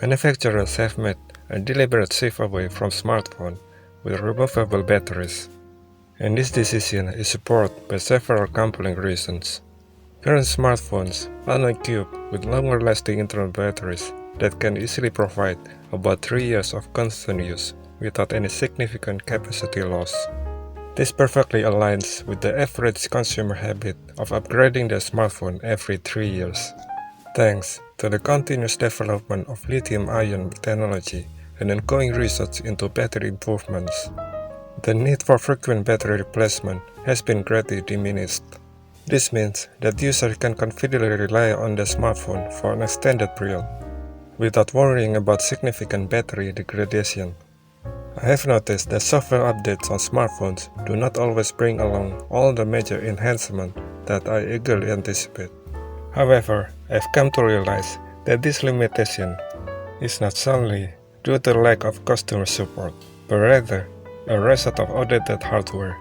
Manufacturers have made a deliberate shift away from smartphones with removable batteries, and this decision is supported by several compelling reasons. Current smartphones are equipped with longer-lasting internal batteries that can easily provide about 3 years of constant use without any significant capacity loss. This perfectly aligns with the average consumer habit of upgrading their smartphone every 3 years. Thanks to the continuous development of lithium-ion technology and ongoing research into battery improvements, the need for frequent battery replacement has been greatly diminished. This means that users can confidently rely on their smartphone for an extended period, without worrying about significant battery degradation. I have noticed that software updates on smartphones do not always bring along all the major enhancements that I eagerly anticipate. However, I've come to realize that this limitation is not solely due to lack of customer support, but rather a result of outdated hardware.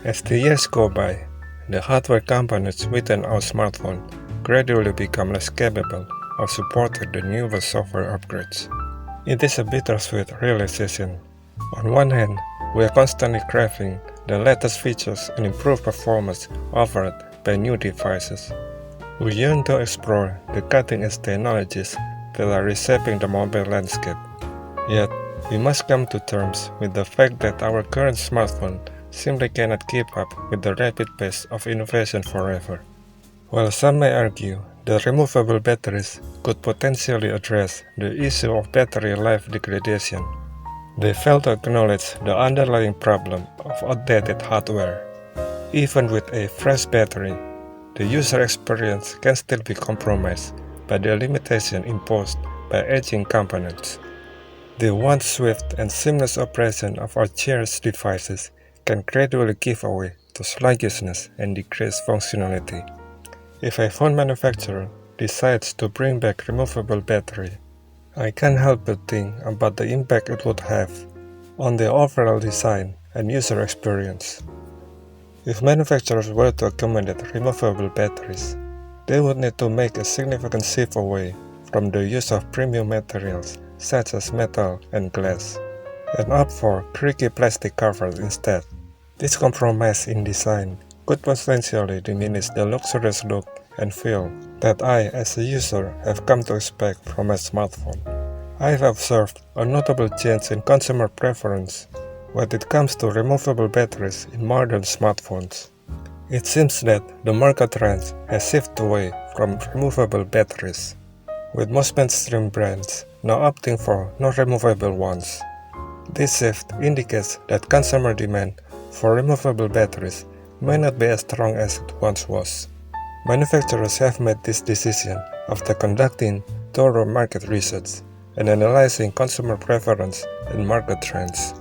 As the years go by, the hardware components within our smartphone gradually become less capable of supporting the newer software upgrades. It is a bittersweet realization. On one hand, we are constantly craving the latest features and improved performance offered by new devices. We yearn to explore the cutting-edge technologies that are reshaping the mobile landscape. Yet, we must come to terms with the fact that our current smartphone simply cannot keep up with the rapid pace of innovation forever. While some may argue that removable batteries could potentially address the issue of battery life degradation, they fail to acknowledge the underlying problem of outdated hardware. Even with a fresh battery, the user experience can still be compromised by the limitation imposed by aging components. The once swift and seamless operation of our cherished devices can gradually give way to sluggishness and decreased functionality. If a phone manufacturer decides to bring back removable battery, I can't help but think about the impact it would have on the overall design and user experience. If manufacturers were to accommodate removable batteries, they would need to make a significant shift away from the use of premium materials such as metal and glass, and opt for creaky plastic covers instead. This compromise in design could potentially diminish the luxurious look and feel that I, as a user, have come to expect from a smartphone. I have observed a notable change in consumer preference when it comes to removable batteries in modern smartphones. It seems that the market trend has shifted away from removable batteries, with most mainstream brands now opting for non-removable ones. This shift indicates that consumer demand for removable batteries may not be as strong as it once was. Manufacturers have made this decision after conducting thorough market research and analyzing consumer preference and market trends.